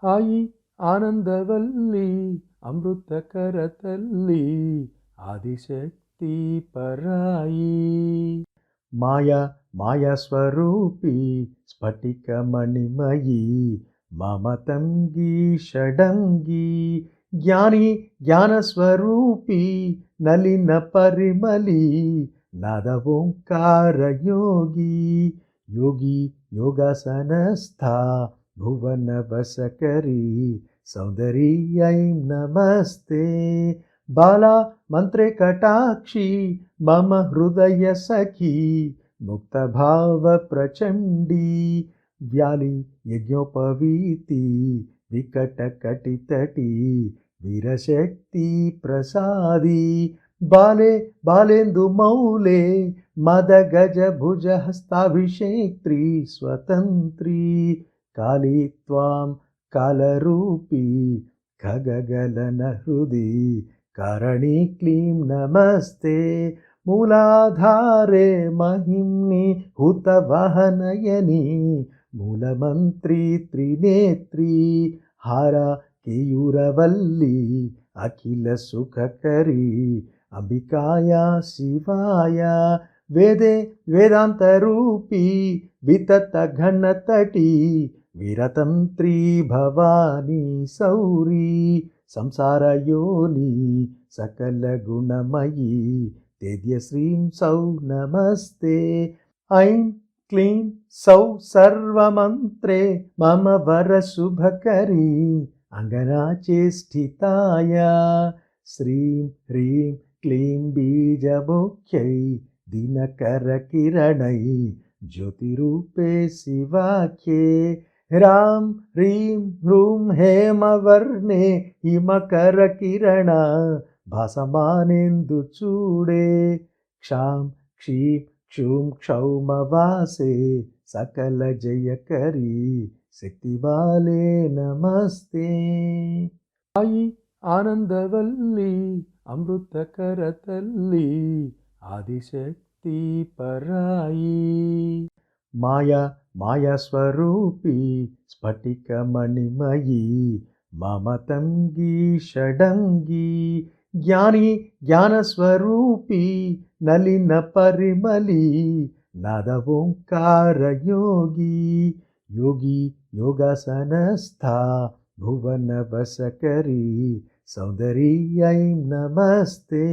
ಆಯಿ ಆನಂದವಲ್ಲಿ ಅಮೃತಕರ ತಲ್ಲಿ ಆದಿಶಕ್ತಿ ಪರಾಯಿ ಮಾಯಾ ಮಾಯಾ ಸ್ವರೂಪಿ ಸ್ಫಟಿಕ ಮಣಿಮಯಿ ಮಮತಂಗಿ ಷಡಂಗಿ ಜ್ಞಾನಿ ಜ್ಞಾನ ಸ್ವರೂಪಿ ನಲಿನ ಪರಿಮಲಿ ನಾದ ಓಂಕಾರ ಯೋಗಿ ಯೋಗಿ ಯೋಗಾಸನಸ್ಥ ಭುವನ ಬಸಕರಿ ಸೌಂದರಿ ಐಂ ನಮಸ್ತೆ ಬಾಲಾ ಮಂತ್ರೆ ಕಟಾಕ್ಷಿ ಮಮ ಹೃದಯ ಸಖಿ ಮುಕ್ತ ಭಾವ ಪ್ರಚಂಡಿ ವ್ಯಾಲಿ ಯಜ್ಞೋಪವೀತಿ ವಿಕಟ ಕಟಿತಟಿ ವೀರಶಕ್ತಿ ಪ್ರಸಾದಿ ಬಾಲೆ ಬಾಲೆಂದು ಮೌಲೆ ಮದ ಗಜ ಭುಜ ಹಸ್ತಾಭಿಷೇಕ್ತ್ರಿ ಸ್ವತಂತ್ರಿ ಕಾಲಿ ತ್ವಾಂ ಕಾಲರೂಪಿ ಖಗಗಲನ ಹೃದಿ ಕಾರಣಿ ಕ್ಲೀಂ ನಮಸ್ತೆ ಮೂಲಾಧಾರೆ ಮಹಿಮ್ನಿ ಹುತವಹನಯನಿ ಮೂಲಮಂತ್ರಿ ತ್ರಿನೇತ್ರಿ ಹಾರ ಕೇಯೂರವಲ್ಲಿ ಅಖಿಲ ಸುಖಕರಿ ಅಂಬಿಕಾಯ ಶಿವಾಯ ವೇದೆ ವೇದಾಂತರೂಪಿ ವಿತತ ಘನತಟಿ ವೀರತಂತ್ರಿ ಭವಾನಿ ಸೌರಿ ಸಂಸಾರ ಯೋನಿ ಸಕಲ ಗುಣಮಯಿ ತೇಜ್ಯ ಶ್ರೀಂ ಸೌ ನಮಸ್ತೆ ಐಂ ಕ್ಲೀಂ ಸೌ ಸರ್ವಮಂತ್ರೆ ಮಮ ವರ ಶುಭಕರಿ ಅಂಗನಾಚೆ ಸ್ಥಿತಾಯ ಶ್ರೀಂ ಹ್ರೀಂ ಕ್ಲೀಂ ಬೀಜಮುಖ್ಯೈ ದಿನಕರ ಕಿರಣೈ ಜ್ಯೋತಿರೂಪೇ ಶಿವಾಖ್ಯೆ ಹ್ರಾಂ ಹ್ರೀಂ ಹ್ರೂಂ ಹೇಮವರ್ಣೆ ಹಿಮಕರ ಕಿರಣ ಭಾಸಮಾನೆಂದು ಚೂಡೆ ಕ್ಷಾಂ ಕ್ಷೀಂ ಕ್ಷೂಂ ಕ್ಷೌಮವಾಸೆ ಸಕಲ ಜಯಕರಿ ಶಕ್ತಿಬಾಲೆ ನಮಸ್ತೆ ಆಯಿ ಆನಂದವಲ್ಲಿ ಅಮೃತಕರ ತಲ್ಲಿ ಆದಿಶಕ್ತಿ ಪರಾಯಿ ಮಾಯಾ ಮಾಯಾ ಸ್ವರೂಪಿ ಸ್ಫಟಿಕ ಮಣಿಮಯಿ ಮಮತಂಗಿ ಷಡಂಗಿ ಜ್ಞಾನಿ ಜ್ಞಾನ ಸ್ವರೂಪಿ ನಲಿನ ಪರಿಮಲಿ ನಾದ ಓಂಕಾರ ಯೋಗಿ ಯೋಗಿ ಯೋಗಾಸನಸ್ಥ ಭುವನ ಬಸಕರಿ ಸೌಂದರಿ ಐಂ ನಮಸ್ತೆ